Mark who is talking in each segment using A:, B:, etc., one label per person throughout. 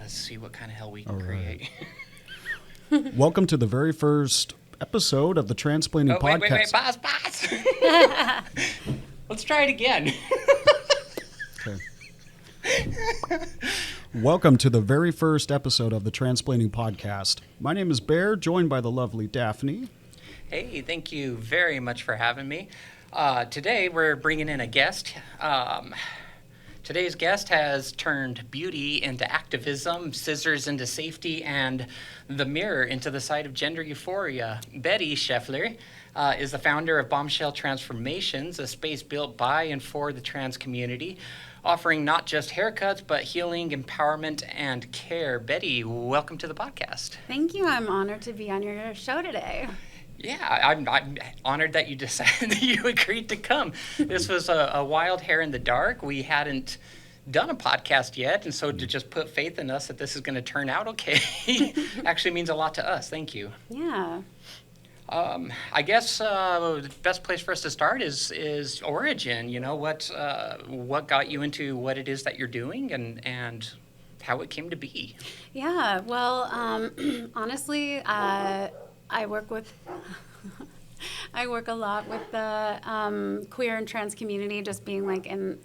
A: Let's see what kind of hell we can create.
B: Welcome to the very first episode of the Transplanting Podcast.
A: Wait, pause. Let's try it again.
B: Okay. Welcome to the very first episode of the Transplanting Podcast. My name is Bear, joined by the lovely Daphne.
A: Hey, thank you very much for having me. Today we're bringing in a guest. Today's guest has turned beauty into activism, scissors into safety, and the mirror into the side of gender euphoria. Bettie Sheffler is the founder of Bombshell Transformations, a space built by and for the trans community, offering not just haircuts, but healing, empowerment, and care. Bettie, welcome to the podcast.
C: Thank you. I'm honored to be on your show today.
A: Yeah, I'm honored that you decided that you agreed to come. This was a wild hair in the dark. We hadn't done a podcast yet, and so to just put faith in us that this is going to turn out okay actually means a lot to us. Thank you.
C: Yeah.
A: I guess the best place for us to start is origin. You know, what got you into what it is that you're doing and how it came to be.
C: Yeah. Well, honestly, I work a lot with the queer and trans community, just being like in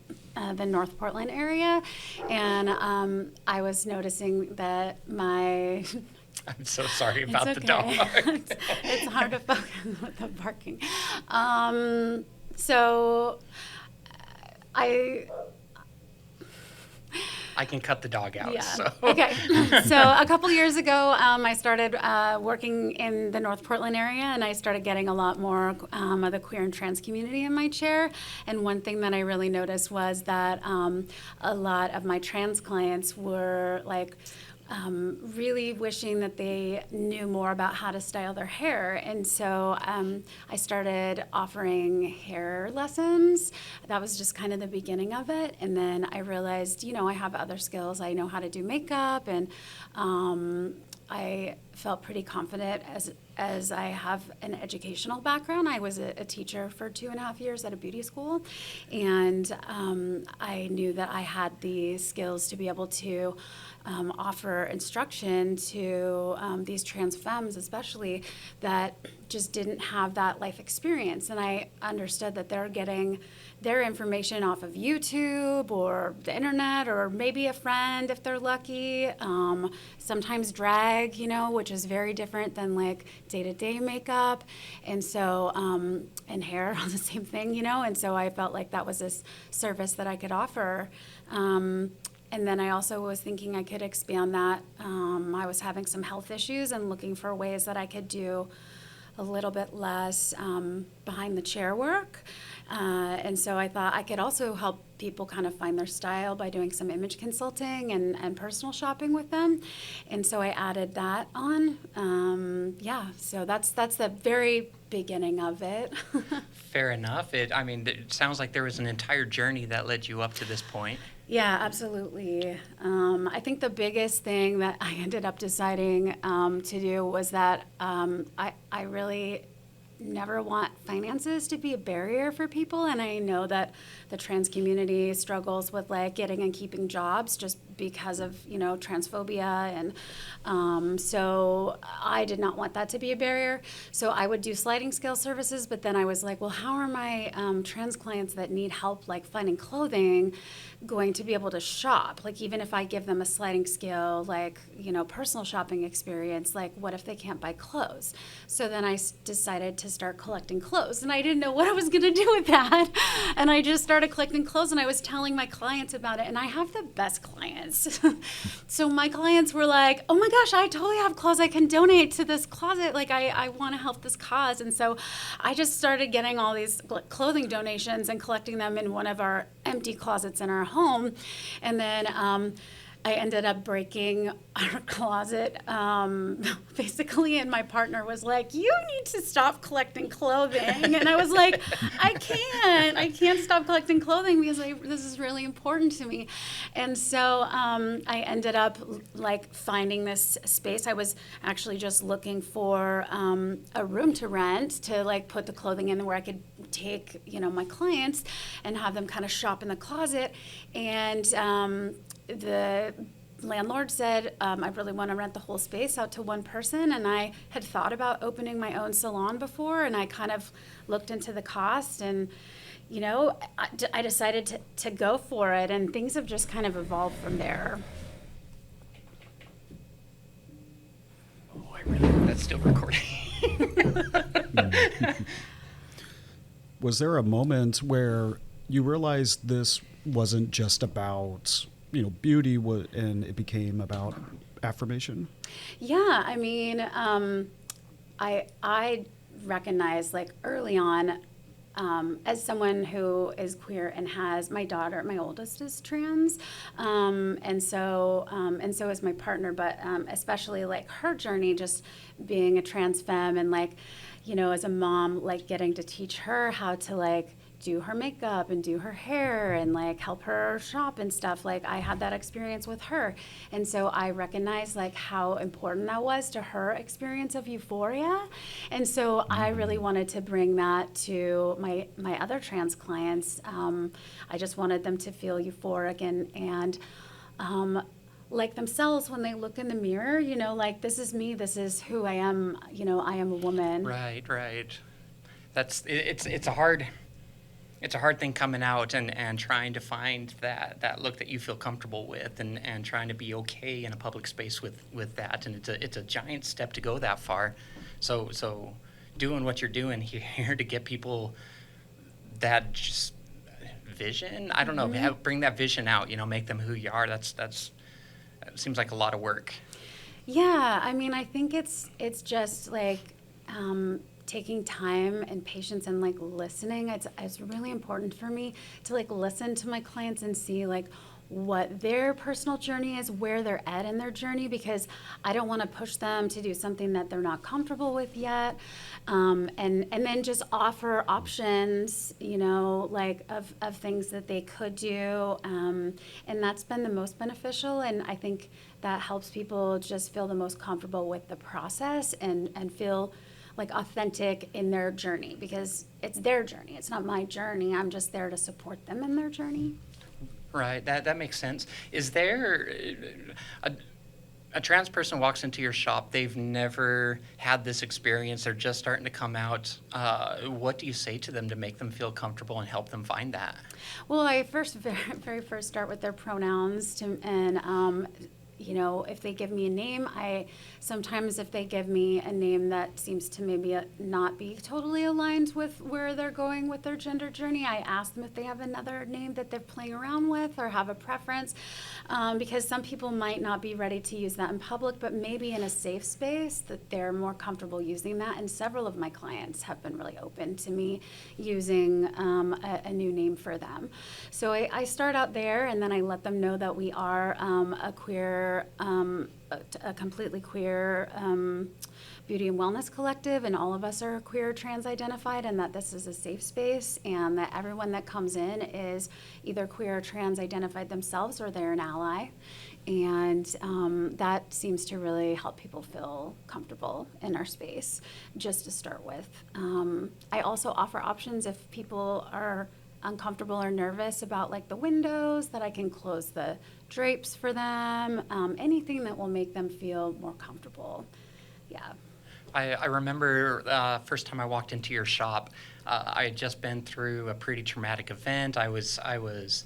C: the North Portland area, and I was noticing that my
A: I'm so sorry about the dog.
C: It's hard to focus with the barking. So
A: I can cut the dog out.
C: Yeah.
A: So.
C: Okay. So a couple years ago, I started working in the North Portland area, and I started getting a lot more of the queer and trans community in my chair. And one thing that I really noticed was that a lot of my trans clients were like, really wishing that they knew more about how to style their hair. And so I started offering hair lessons. That was just kind of the beginning of it. And then I realized, you know, I have other skills. I know how to do makeup, and I felt pretty confident as I have an educational background. I was a teacher for 2.5 years at a beauty school, and I knew that I had the skills to be able to offer instruction to these trans femmes, especially, that just didn't have that life experience. And I understood that they're getting their information off of YouTube or the internet, or maybe a friend if they're lucky. Sometimes drag, you know, which is very different than like day-to-day makeup. And so, and hair, the same thing, you know. And so I felt like that was this service that I could offer. And then I also was thinking I could expand that. I was having some health issues and looking for ways that I could do a little bit less behind the chair work. And so I thought I could also help people kind of find their style by doing some image consulting and personal shopping with them. And so I added that on. So that's the very beginning of it.
A: Fair enough. It sounds like there was an entire journey that led you up to this point.
C: Yeah, absolutely. I think the biggest thing that I ended up deciding to do was that I really never want finances to be a barrier for people, and I know that the trans community struggles with like getting and keeping jobs just because of, you know, transphobia, and so I did not want that to be a barrier. So I would do sliding scale services, but then I was like, well, how are my trans clients that need help like finding clothing going to be able to shop? Like, even if I give them a sliding scale, like, you know, personal shopping experience, like, what if they can't buy clothes? So then I decided to start collecting clothes, and I didn't know what I was going to do with that. And I just started collecting clothes, and I was telling my clients about it, and I have the best clients. So my clients were like, oh my gosh, I totally have clothes I can donate to this closet. Like, I want to help this cause. And so I just started getting all these clothing donations and collecting them in one of our empty closets in our home. And then I ended up breaking our closet, basically, and my partner was like, you need to stop collecting clothing. And I was like, I can't stop collecting clothing because this is really important to me. And so I ended up like finding this space. I was actually just looking for a room to rent to like put the clothing in where I could take, you know, my clients and have them kind of shop in the closet. And the landlord said, I really want to rent the whole space out to one person. And I had thought about opening my own salon before, and I kind of looked into the cost, and, I decided to go for it, and things have just kind of evolved from there.
A: Oh, I really hope that's still recording.
B: Was there a moment where you realized this wasn't just about, beauty, and it became about affirmation?
C: Yeah, I mean, I recognized like early on, as someone who is queer and has my daughter, my oldest is trans, and so is my partner, but especially like her journey, just being a trans femme, and like, as a mom, like getting to teach her how to like do her makeup and do her hair and like help her shop and stuff. Like I had that experience with her. And so I recognized like how important that was to her experience of euphoria. And so I really wanted to bring that to my other trans clients. I just wanted them to feel euphoric and like themselves when they look in the mirror, like this is me, this is who I am, I am a woman.
A: Right. It's a hard thing coming out and trying to find that look that you feel comfortable with, and trying to be okay in a public space with that. And it's a giant step to go that far. So doing what you're doing here to get people that just vision, I don't know, bring that vision out, make them who you are. That seems like a lot of work.
C: Yeah, I mean, I think it's just like taking time and patience and like listening. It's really important for me to like listen to my clients and see like what their personal journey is, where they're at in their journey, because I don't want to push them to do something that they're not comfortable with yet. And then just offer options, like of things that they could do. And that's been the most beneficial. And I think that helps people just feel the most comfortable with the process and feel like authentic in their journey, because it's their journey. It's not my journey. I'm just there to support them in their journey.
A: Right, that makes sense. Is there a trans person walks into your shop, they've never had this experience, they're just starting to come out. What do you say to them to make them feel comfortable and help them find that?
C: Well, I very first start with their pronouns, if they give me a name, sometimes if they give me a name that seems to maybe not be totally aligned with where they're going with their gender journey, I ask them if they have another name that they're playing around with or have a preference, because some people might not be ready to use that in public, but maybe in a safe space that they're more comfortable using that. And several of my clients have been really open to me using a new name for them. So I start out there, and then I let them know that we are a completely queer beauty and wellness collective, and all of us are queer trans identified, and that this is a safe space, and that everyone that comes in is either queer or trans identified themselves or they're an ally. And that seems to really help people feel comfortable in our space, just to start with. I also offer options if people are uncomfortable or nervous about like the windows, that I can close the drapes for them, anything that will make them feel more comfortable. Yeah.
A: I remember first time I walked into your shop, I had just been through a pretty traumatic event. I was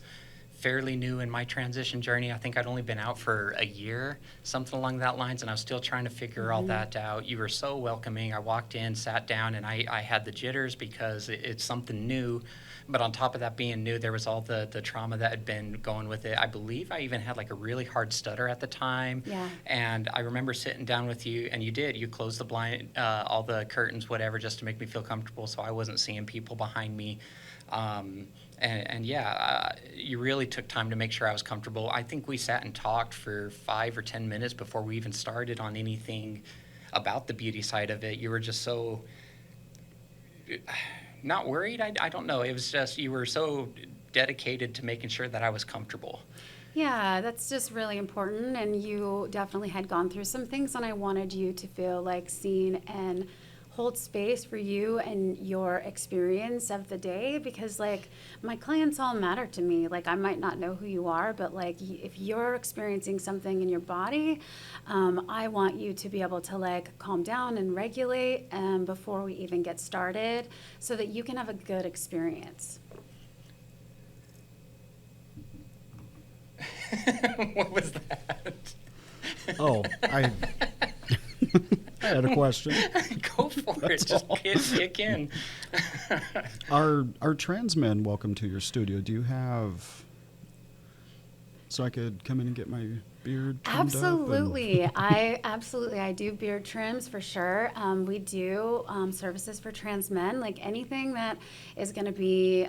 A: fairly new in my transition journey. I think I'd only been out for a year, something along that lines, and I was still trying to figure all that out. You were so welcoming. I walked in, sat down, and I had the jitters because it's something new. But on top of that being new, there was all the trauma that had been going with it. I believe I even had like a really hard stutter at the time.
C: Yeah.
A: And I remember sitting down with you, and you closed the blind, all the curtains, whatever, just to make me feel comfortable, so I wasn't seeing people behind me. You really took time to make sure I was comfortable. I think we sat and talked for 5 or 10 minutes before we even started on anything about the beauty side of it. You were just so not worried. I don't know. It was just, you were so dedicated to making sure that I was comfortable.
C: Yeah, that's just really important. And you definitely had gone through some things, and I wanted you to feel like seen and hold space for you and your experience of the day, because like my clients all matter to me. Like I might not know who you are, but like if you're experiencing something in your body, I want you to be able to like calm down and regulate before we even get started, so that you can have a good experience.
A: What was that?
B: Oh, I I had a question.
A: Go for it.
B: That's
A: Just
B: all.
A: kick in.
B: Are trans men welcome to your studio? Do you have, so I could come in and get my beard trimmed up?
C: Absolutely. I do beard trims for sure. We do services for trans men, like anything that is going to be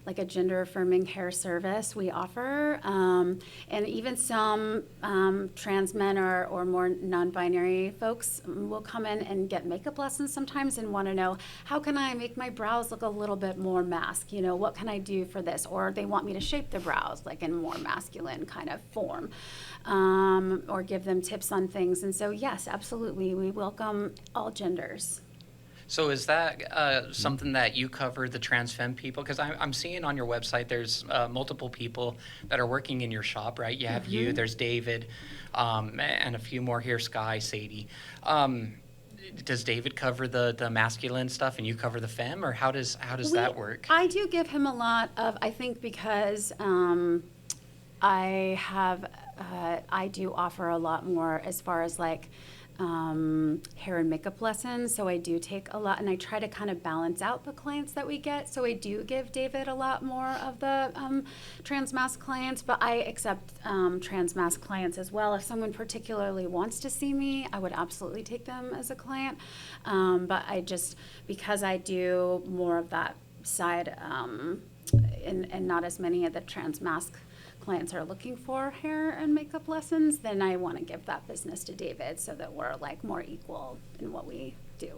C: like a gender affirming hair service we offer. And even some trans men or more non-binary folks will come in and get makeup lessons sometimes and want to know, how can I make my brows look a little bit more mask? You know, what can I do for this? Or they want me to shape their brows like in more masculine kind of form. Or give them tips on things. And so, yes, absolutely, we welcome all genders.
A: So is that something that you cover, the trans femme people? Because I'm seeing on your website there's multiple people that are working in your shop, right? You have you, there's David, and a few more here, Sky, Sadie. Does David cover the masculine stuff and you cover the femme, or how does that work?
C: I do give him a lot of, I think because I do offer a lot more as far as like hair and makeup lessons. So I do take a lot, and I try to kind of balance out the clients that we get. So I do give David a lot more of the trans masc clients, but I accept trans masc clients as well. If someone particularly wants to see me, I would absolutely take them as a client. But I just, because I do more of that side and not as many of the trans masc clients are looking for hair and makeup lessons, then I want to give that business to David so that we're like more equal in what we do.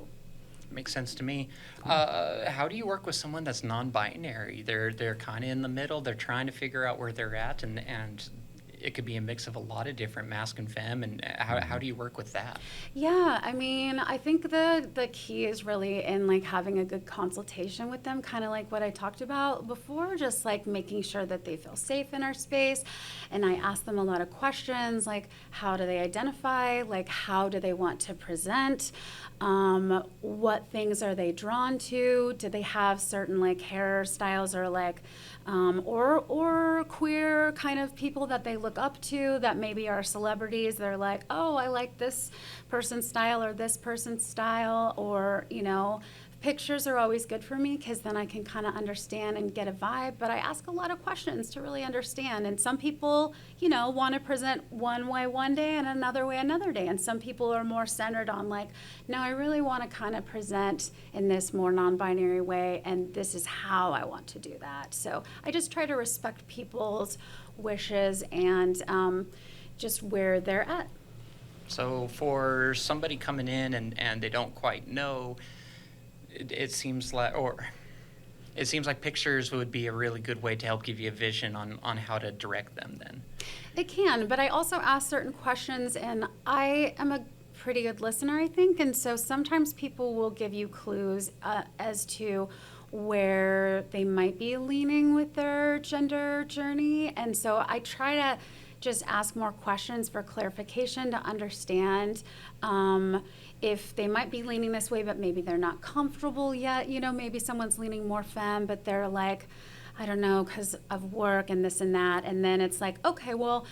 A: Makes sense to me. How do you work with someone that's non-binary? They're kind of in the middle. They're trying to figure out where they're at, and it could be a mix of a lot of different masc and femme. And how do you work with that?
C: Yeah, I mean, I think the key is really in like having a good consultation with them, kind of like what I talked about before, just like making sure that they feel safe in our space. And I ask them a lot of questions, like how do they identify, like how do they want to present, what things are they drawn to, do they have certain like hairstyles or like or queer kind of people that they look up to that maybe are celebrities. They're like, oh, I like this person's style or this person's style, or, you know, pictures are always good for me because then I can kind of understand and get a vibe. But I ask a lot of questions to really understand. And some people, you know, want to present one way one day and another way another day. And some people are more centered on like, no, I really want to kind of present in this more non-binary way, and this is how I want to do that. So I just try to respect people's wishes and just where they're at.
A: So for somebody coming in and they don't quite know, it seems like pictures would be a really good way to help give you a vision on how to direct them then.
C: It can, but I also ask certain questions, and I am a pretty good listener, I think, and so sometimes people will give you clues as to where they might be leaning with their gender journey, and so I try to just ask more questions for clarification to understand if they might be leaning this way, but maybe they're not comfortable yet. You know, maybe someone's leaning more femme, but they're like, I don't know, because of work and this and that. And then it's like, okay, well,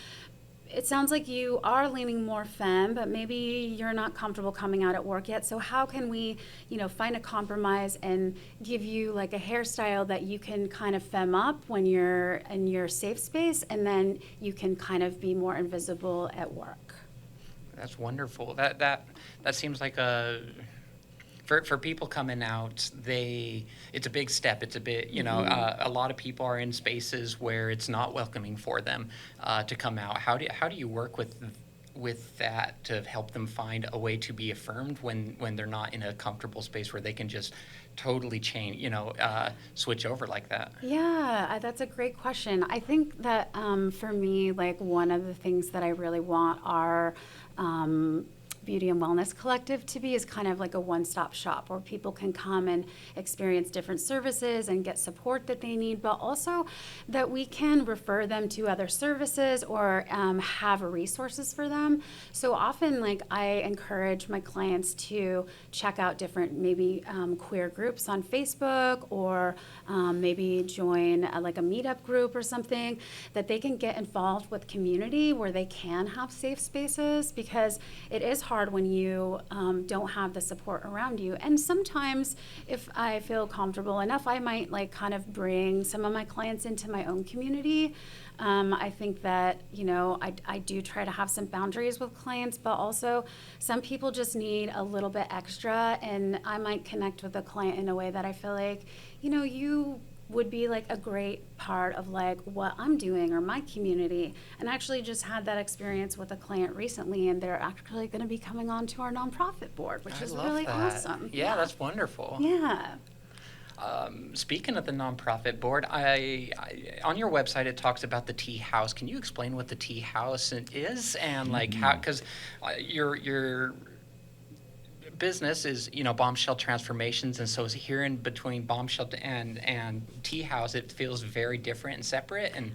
C: it sounds like you are leaning more femme, but maybe you're not comfortable coming out at work yet. So how can we, you know, find a compromise and give you like a hairstyle that you can kind of femme up when you're in your safe space, and then you can kind of be more invisible at work.
A: That's wonderful. That seems like for people coming out, it's a big step. It's a bit, you know, a lot of people are in spaces where it's not welcoming for them to come out. How do you work with that to help them find a way to be affirmed when they're not in a comfortable space where they can just totally change, you know, switch over like that?
C: Yeah, that's a great question. I think that for me, like one of the things that I really want are Beauty and Wellness Collective to be is kind of like a one-stop shop where people can come and experience different services and get support that they need, but also that we can refer them to other services or have resources for them. So often, like, I encourage my clients to check out different maybe queer groups on Facebook, or maybe join like a meetup group or something, that they can get involved with community where they can have safe spaces, because it is hard when you don't have the support around you. And sometimes if I feel comfortable enough, I might like kind of bring some of my clients into my own community. I think that, you know, I do try to have some boundaries with clients, but also some people just need a little bit extra, and I might connect with a client in a way that I feel like, you know, you would be like a great part of like what I'm doing or my community. And I actually just had that experience with a client recently, and they're actually going to be coming on to our nonprofit board, which
A: I
C: is
A: love
C: really
A: that.
C: awesome.
A: Yeah, that's wonderful.
C: Yeah.
A: Speaking of the nonprofit board, I on your website it talks about the Tea House. Can you explain what the Tea House is, and like how? Because your business is, you know, Bombshell Transformations, and so here in between Bombshell and Tea House, it feels very different and separate. And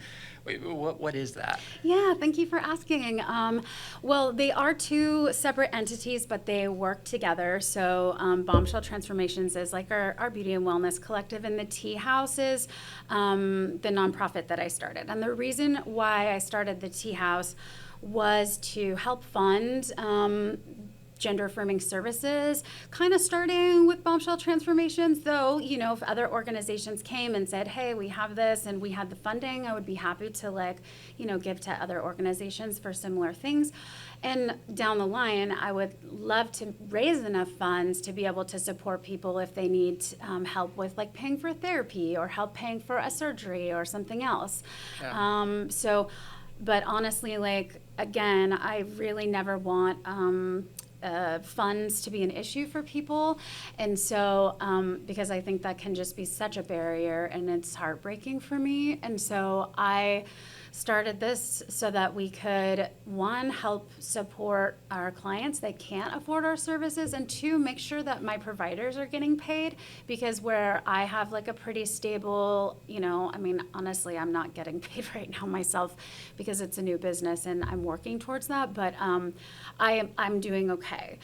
A: what is that?
C: Yeah, thank you for asking. Well, they are two separate entities, but they work together. So Bombshell Transformations is like our beauty and wellness collective, and the Tea House is the nonprofit that I started. And the reason why I started the Tea House was to help fund gender affirming services, kind of starting with Bombshell Transformations. Though, you know, if other organizations came and said, hey, we have this and we had the funding, I would be happy to, like, you know, give to other organizations for similar things. And down the line, I would love to raise enough funds to be able to support people if they need help with like paying for therapy or help paying for a surgery or something else.
A: Yeah.
C: But honestly, like, again, I really never want funds to be an issue for people. And so, because I think that can just be such a barrier, and it's heartbreaking for me. And so I started this so that we could, one, help support our clients that can't afford our services, and two, make sure that my providers are getting paid, because where I have like a pretty stable, you know, I mean, honestly, I'm not getting paid right now myself because it's a new business and I'm working towards that, but I'm doing okay.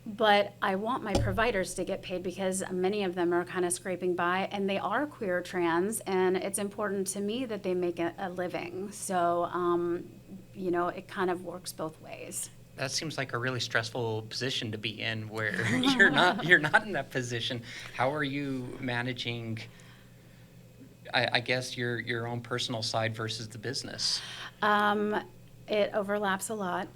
C: But I want my providers to get paid because many of them are kind of scraping by, and they are queer trans, and it's important to me that they make a living. So, you know, it kind of works both ways.
A: That seems like a really stressful position to be in, where you're not in that position. How are you managing, I guess, your own personal side versus the business?
C: It overlaps a lot.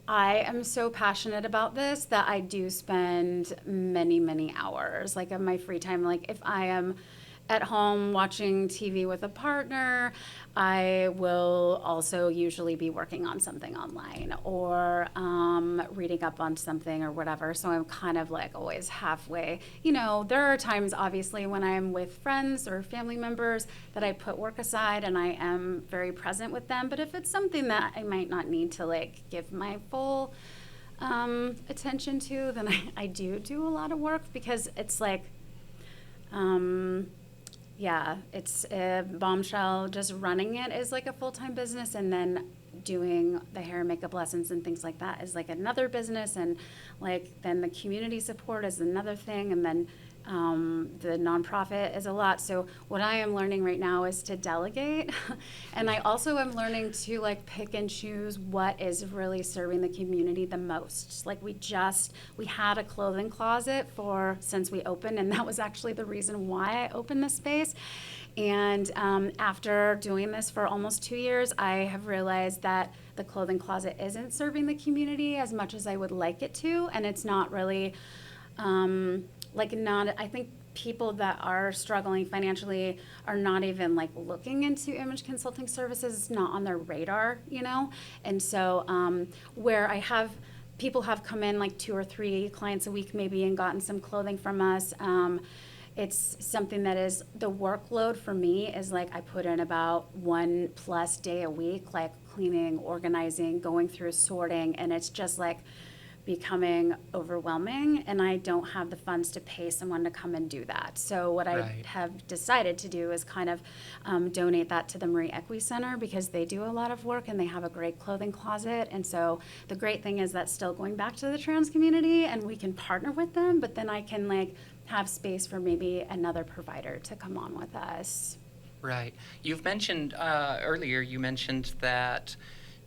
C: I am so passionate about this that I do spend many, many hours, like, of my free time. Like, if I am at home watching TV with a partner, I will also usually be working on something online, or reading up on something or whatever. So I'm kind of like always halfway. You know, there are times, obviously, when I'm with friends or family members that I put work aside and I am very present with them. But if it's something that I might not need to like give my full attention to, then I do a lot of work, because it's like, yeah, it's a Bombshell. Just running it is like a full-time business, and then doing the hair and makeup lessons and things like that is like another business, and like then the community support is another thing, and then the nonprofit is a lot. So what I am learning right now is to delegate, and I also am learning to like pick and choose what is really serving the community the most. Like we had a clothing closet since we opened, and that was actually the reason why I opened the space. And after doing this for almost 2 years, I have realized that the clothing closet isn't serving the community as much as I would like it to, and it's not really I think people that are struggling financially are not even like looking into image consulting services. It's not on their radar, you know? And so where people have come in like 2 or 3 clients a week maybe and gotten some clothing from us, it's something that is the workload for me is like I put in about 1+ day a week, like cleaning, organizing, going through sorting, and it's just like becoming overwhelming, and I don't have the funds to pay someone to come and do that. So what I
A: Right.
C: have decided to do is kind of donate that to the Marie Equi Center, because they do a lot of work and they have a great clothing closet. And so the great thing is that's still going back to the trans community, and we can partner with them, but then I can like have space for maybe another provider to come on with us.
A: Right. You've mentioned earlier, you mentioned that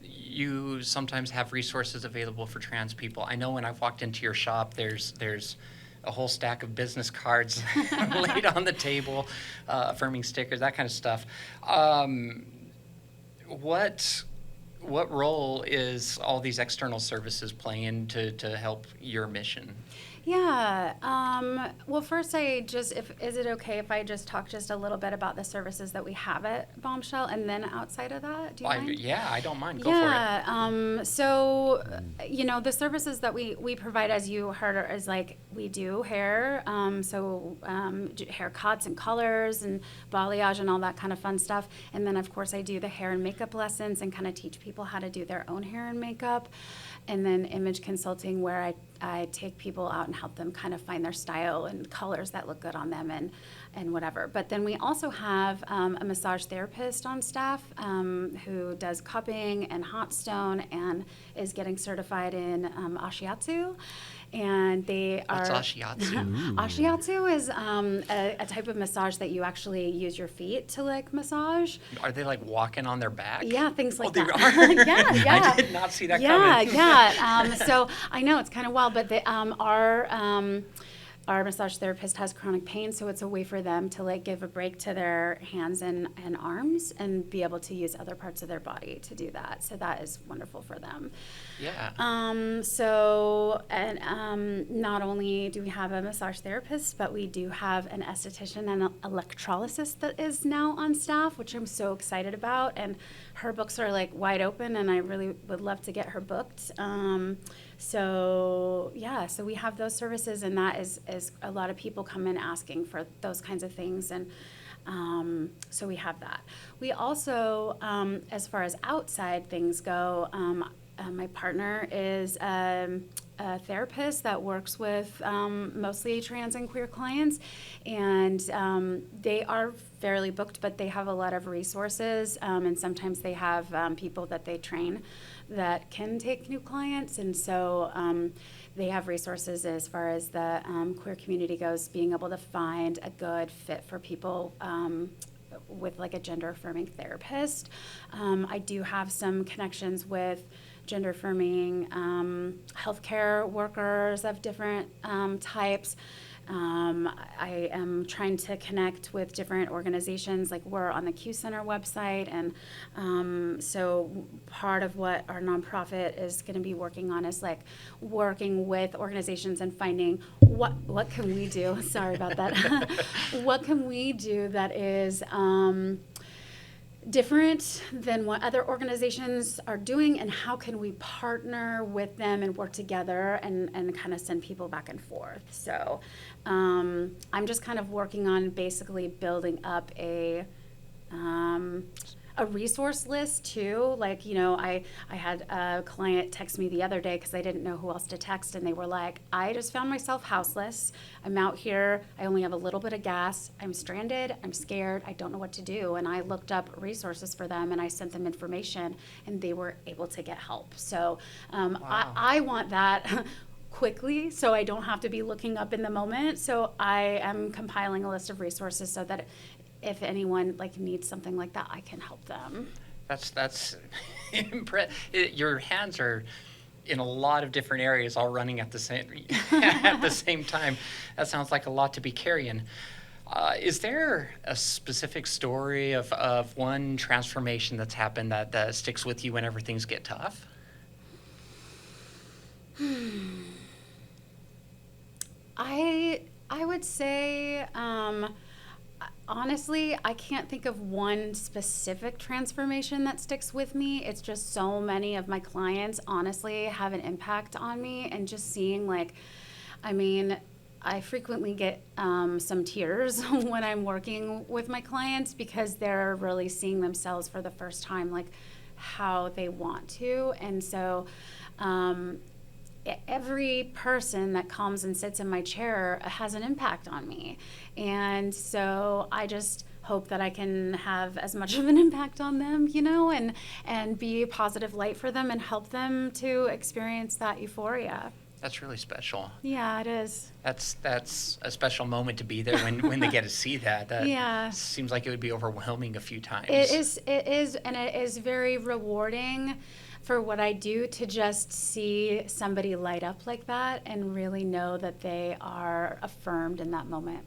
A: you sometimes have resources available for trans people. I know when I've walked into your shop, there's a whole stack of business cards laid on the table, affirming stickers, that kind of stuff. What role is all these external services playing to help your mission?
C: Yeah. Well, first, is it okay if I just talk just a little bit about the services that we have at Bombshell, and then outside of that, do you mind?
A: Yeah, I don't mind. Go for it.
C: Yeah. So, the services that we provide, as you heard, is like we do hair, haircuts and colors and balayage and all that kind of fun stuff. And then, of course, I do the hair and makeup lessons and kind of teach people how to do their own hair and makeup. And then image consulting, where I take people out and help them kind of find their style and colors that look good on them and whatever. But then we also have a massage therapist on staff who does cupping and hot stone and is getting certified in ashiatsu. And they are...
A: What's ashiatsu?
C: Ashiatsu is a type of massage that you actually use your feet to like massage.
A: Are they like walking on their back?
C: Yeah, things like
A: they
C: that.
A: are?
C: Yeah.
A: I did not see that
C: Yeah,
A: coming.
C: yeah. So I know it's kind of wild, but our massage therapist has chronic pain, so it's a way for them to like give a break to their hands and arms and be able to use other parts of their body to do that. So that is wonderful for them.
A: Yeah.
C: Not only do we have a massage therapist, but we do have an esthetician and an electrolysis that is now on staff, which I'm so excited about. And her books are like wide open, and I really would love to get her booked. So we have those services, and that is a lot of people come in asking for those kinds of things, and so we have that. We also, as far as outside things go, my partner is a therapist that works with mostly trans and queer clients, and they are fairly booked, but they have a lot of resources, and sometimes they have people that they train that can take new clients, and so they have resources as far as the queer community goes, being able to find a good fit for people with like a gender affirming therapist. I do have some connections with gender affirming healthcare workers of different types. I am trying to connect with different organizations, like we're on the Q Center website, and so part of what our nonprofit is going to be working on is like working with organizations and finding what can we do. Sorry about that. What can we do that is different than what other organizations are doing, and how can we partner with them and work together and kind of send people back and forth. So I'm just kind of working on basically building up a resource list too. Like, I had a client text me the other day because I didn't know who else to text, and they were like, I just found myself houseless. I'm out here. I only have a little bit of gas. I'm stranded. I'm scared. I don't know what to do. And I looked up resources for them, and I sent them information, and they were able to get help. So
A: Wow.
C: I want that quickly, so I don't have to be looking up in the moment. So I am compiling a list of resources so that if anyone like needs something like that, I can help them.
A: That's Your hands are in a lot of different areas, all running at the same time. That sounds like a lot to be carrying. Is there a specific story of one transformation that's happened that sticks with you whenever things get tough?
C: I would say, honestly, I can't think of one specific transformation that sticks with me. It's just so many of my clients, honestly, have an impact on me, and just seeing I frequently get some tears when I'm working with my clients, because they're really seeing themselves for the first time, like how they want to. And so every person that comes and sits in my chair has an impact on me. And so I just hope that I can have as much of an impact on them, and be a positive light for them and help them to experience that euphoria.
A: That's really special.
C: Yeah, it is.
A: That's a special moment to be there when they get to see that. That
C: Yeah.
A: seems like it would be overwhelming a few times.
C: It is, and it is very rewarding for what I do to just see somebody light up like that and really know that they are affirmed in that moment.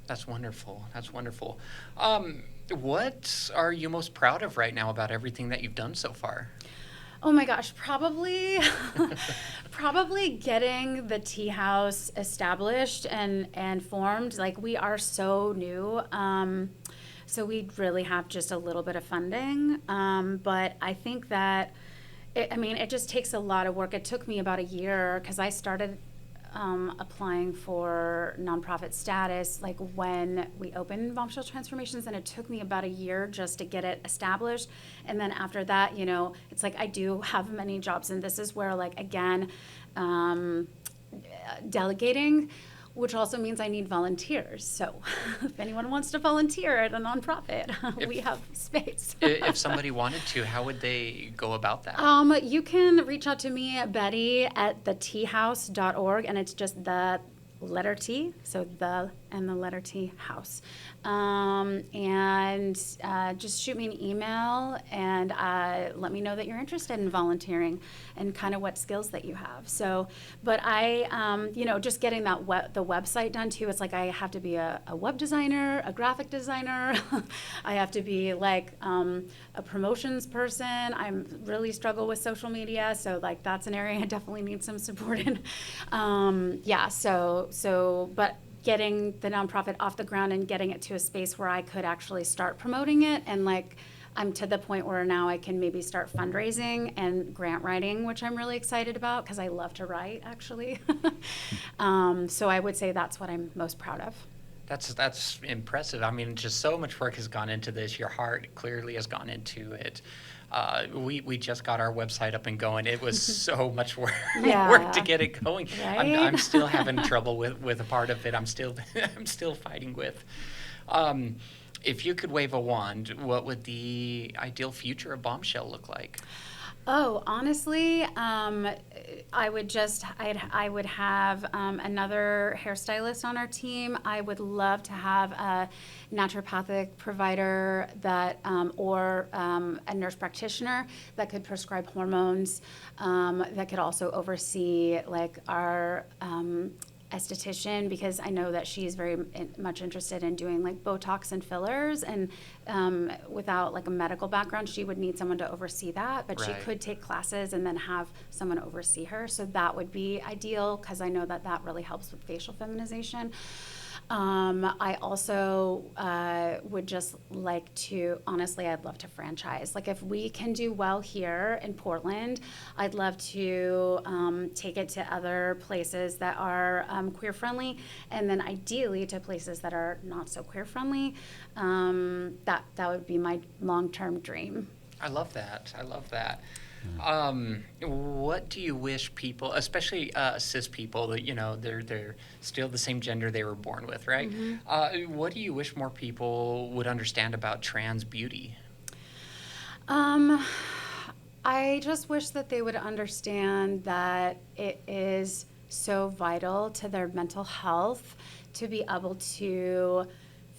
A: That's wonderful. That's wonderful. What are you most proud of right now about everything that you've done so far?
C: Oh my gosh, probably getting the tea house established and formed. Like, we are so new. So we really have just a little bit of funding. But I think that it just takes a lot of work. It took me about a year because I started applying for nonprofit status like when we opened Bombshell Transformations, and it took me about a year just to get it established. And then after that, it's like I do have many jobs, and this is where, like, again, delegating, which also means I need volunteers. So if anyone wants to volunteer at a nonprofit, we have space.
A: If somebody wanted to, how would they go about that?
C: You can reach out to me, Betty, at theteahouse.org, and it's just the letter T, so the and the letter T house. And just shoot me an email and let me know that you're interested in volunteering and kind of what skills that you have. So, but I, just getting that the website done too. It's like I have to be a web designer, a graphic designer. I have to be like a promotions person. I really struggle with social media, so like that's an area I definitely need some support in. But getting the nonprofit off the ground and getting it to a space where I could actually start promoting it, and like I'm to the point where now I can maybe start fundraising and grant writing, which I'm really excited about because I love to write, actually. So I would say that's what I'm most proud of.
A: That's impressive. I mean, just so much work has gone into this. Your heart clearly has gone into it. We just got our website up and going. It was so much work, work to get it going.
C: Right?
A: I'm still having trouble with a part of it. I'm still fighting with. If you could wave a wand, what would the ideal future of Bombshell look like?
C: Oh, honestly, I would have another hairstylist on our team. I would love to have a naturopathic provider or a nurse practitioner that could prescribe hormones, that could also oversee like our esthetician, because I know that she's very much interested in doing like Botox and fillers, and without like a medical background, she would need someone to oversee that, but she
A: Right.
C: could take classes and then have someone oversee her. So that would be ideal because I know that really helps with facial feminization. I also would just like to, honestly, I'd love to franchise. Like if we can do well here in Portland, I'd love to take it to other places that are queer friendly, and then ideally to places that are not so queer friendly. That would be my long-term dream.
A: I love that. What do you wish people, especially cis people, that they're still the same gender they were born with, right?
C: Mm-hmm.
A: What do you wish more people would understand about trans beauty?
C: I just wish that they would understand that it is so vital to their mental health to be able to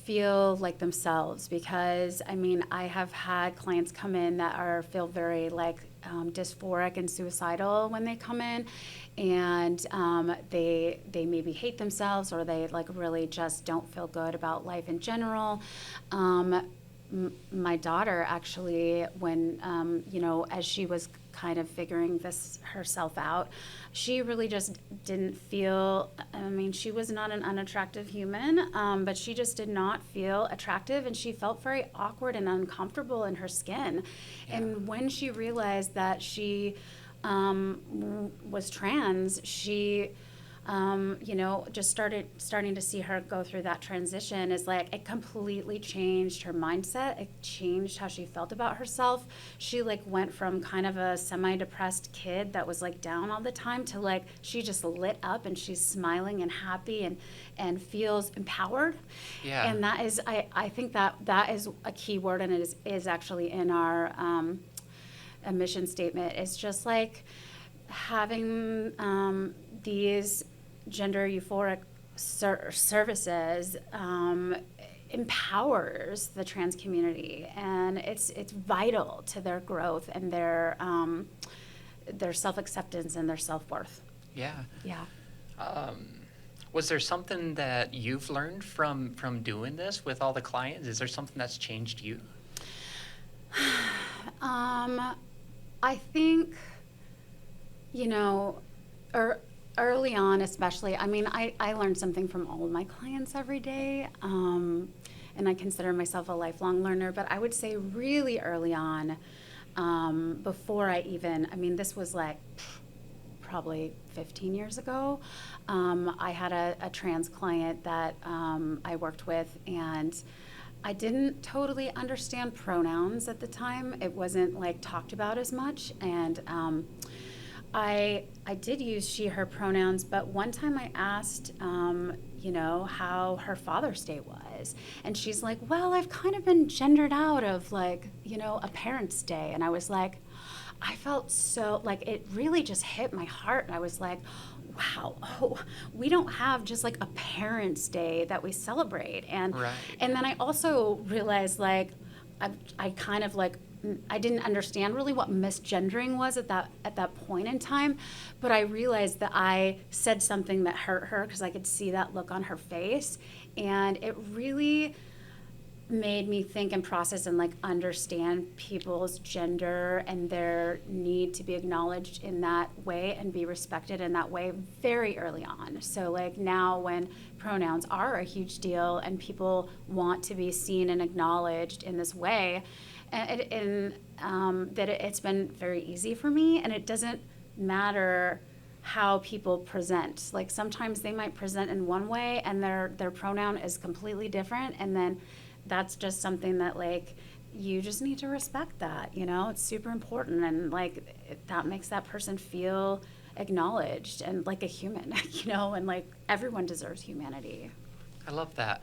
C: feel like themselves, because I have had clients come in that feel very like dysphoric and suicidal when they come in, and they maybe hate themselves, or they like really just don't feel good about life in general. My daughter actually, when as she was kind of figuring this herself out, she really just didn't feel, she was not an unattractive human, but she just did not feel attractive, and she felt very awkward and uncomfortable in her skin.
A: Yeah.
C: And when she realized that she was trans, she just starting to see her go through that transition is like, it completely changed her mindset. It changed how she felt about herself. She like went from kind of a semi-depressed kid that was like down all the time to like, she just lit up and she's smiling and happy and feels empowered.
A: Yeah.
C: And that is, I think that is a key word, and it is actually in our a mission statement. It's just like having these gender euphoric services empowers the trans community, and it's vital to their growth and their self-acceptance and their self-worth.
A: Yeah.
C: Yeah.
A: Was there something that you've learned from doing this with all the clients? Is there something that's changed you?
C: I think, early on especially, I mean, I learned something from all of my clients every day, and I consider myself a lifelong learner, but I would say really early on, before this was like probably 15 years ago, I had a trans client that I worked with, and I didn't totally understand pronouns at the time. It wasn't like talked about as much, and I did use she, her pronouns, but one time I asked, how her Father's Day was, and she's like, well, I've kind of been gendered out of like, a Parents' Day, and I was like, I felt so, like, it really just hit my heart, and I was like, wow, we don't have just like a Parents' Day that we celebrate. And
A: Right.
C: and then I also realized like I kind of like I didn't understand really what misgendering was at that point in time, but I realized that I said something that hurt her because I could see that look on her face, and it really made me think and process and like understand people's gender and their need to be acknowledged in that way and be respected in that way very early on. So like now when pronouns are a huge deal and people want to be seen and acknowledged in this way, it's been very easy for me, and it doesn't matter how people present. Like sometimes they might present in one way and their pronoun is completely different, and then that's just something that like you just need to respect that, it's super important, and like that makes that person feel acknowledged and like a human, and like everyone deserves humanity.
A: I love that.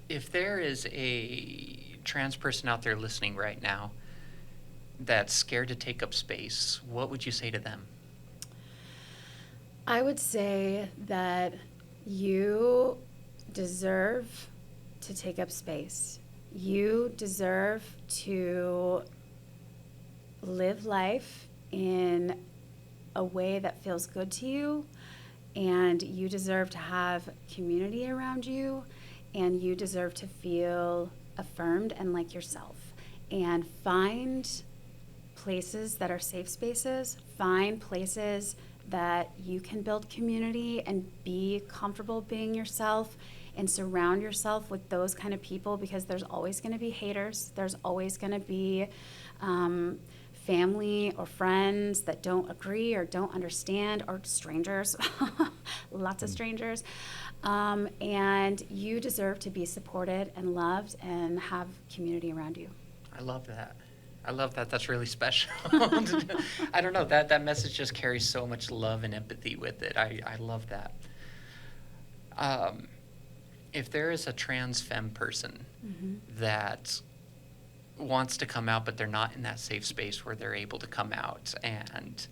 A: If there is a trans person out there listening right now that's scared to take up space, what would you say to them?
C: I would say that you deserve to take up space. You deserve to live life in a way that feels good to you, and you deserve to have community around you, and you deserve to feel affirmed and like yourself. And find places that are safe spaces, find places that you can build community and be comfortable being yourself, and surround yourself with those kind of people, because there's always going to be haters. There's always going to be family or friends that don't agree or don't understand, or strangers, lots of strangers. And you deserve to be supported and loved and have community around you.
A: I love that. That's really special. I don't know, that message just carries so much love and empathy with it. I love that. If there is a trans femme person that wants to come out, but they're not in that safe space where they're able to come out and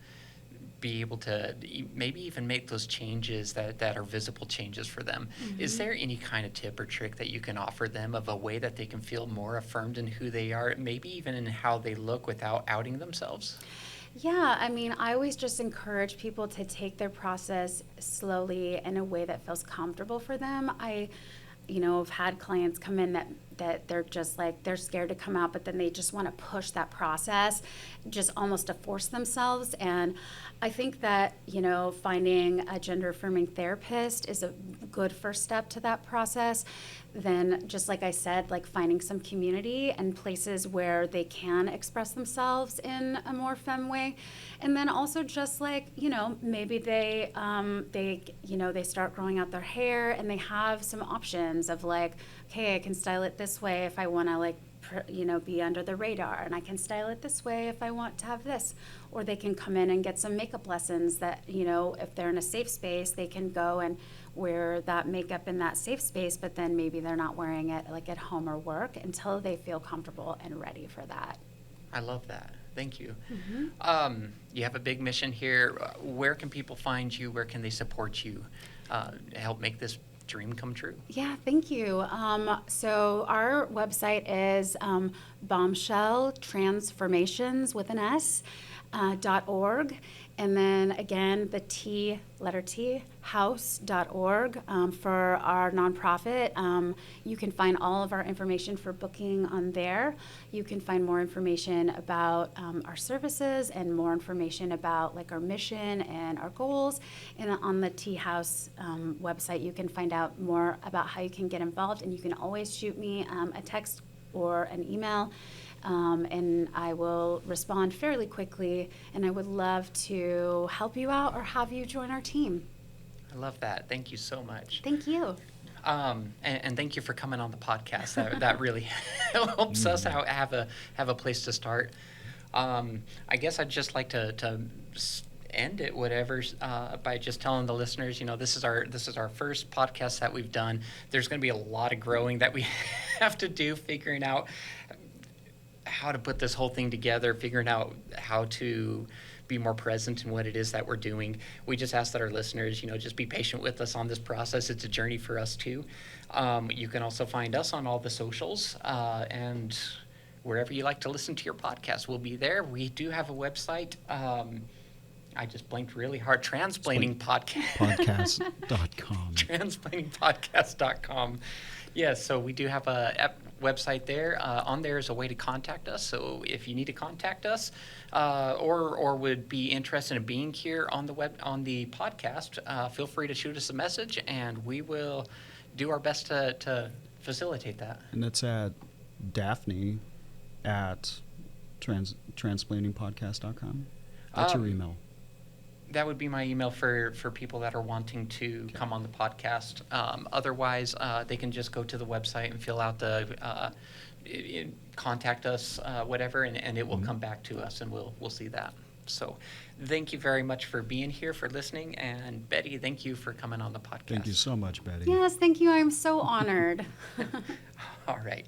A: be able to maybe even make those changes that are visible changes for them, is there any kind of tip or trick that you can offer them of a way that they can feel more affirmed in who they are, maybe even in how they look without outing themselves?
C: Yeah, I always just encourage people to take their process slowly in a way that feels comfortable for them. I've had clients come in that that they're just like, they're scared to come out, but then they just want to push that process just almost to force themselves. And I think that, finding a gender affirming therapist is a good first step to that process. Then, just like I said, like finding some community and places where they can express themselves in a more femme way. And then also just like, maybe they start growing out their hair and they have some options of like, okay, I can style it this way if I want to like, be under the radar, and I can style it this way if I want to have this. Or they can come in and get some makeup lessons that, if they're in a safe space, they can go and wear that makeup in that safe space, but then maybe they're not wearing it like at home or work until they feel comfortable and ready for that.
A: I love that. Thank you. Mm-hmm. You have a big mission here. Where can people find you? Where can they support you to help make this dream come true?
C: Yeah, thank you. So our website is Bombshell Transformations with an S .org. And then again, the letter T, house.org for our nonprofit. You can find all of our information for booking on there. You can find more information about our services and more information about like our mission and our goals. And on the T House website, you can find out more about how you can get involved. And you can always shoot me a text or an email. And I will respond fairly quickly, and I would love to help you out or have you join our team.
A: I love that. Thank you so much.
C: Thank you.
A: And thank you for coming on the podcast. That really helps us out have a place to start. I guess I'd just like to end it by just telling the listeners, this is our first podcast that we've done. There's going to be a lot of growing that we have to do, figuring out how to put this whole thing together, figuring out how to be more present in what it is that we're doing. We just ask that our listeners, just be patient with us on this process. It's a journey for us too. You can also find us on all the socials and wherever you like to listen to your podcast. We'll be there. We do have a website. I just blinked really hard.
B: Podcast.com.
A: Transplainingpodcast.com. Yes, so we do have a website there. On there is a way to contact us. So if you need to contact us or would be interested in being here on the podcast, feel free to shoot us a message, and we will do our best to facilitate that.
B: And it's at Daphne at transplainingpodcast.com. That's your email.
A: That would be my email for people that are wanting to come on the podcast. Otherwise, they can just go to the website and fill out the contact us, whatever, and it will come back to us, and we'll see that. So thank you very much for being here, for listening. And Betty, thank you for coming on the podcast.
B: Thank you so much, Betty.
C: Yes, thank you. I'm so honored.
A: All right.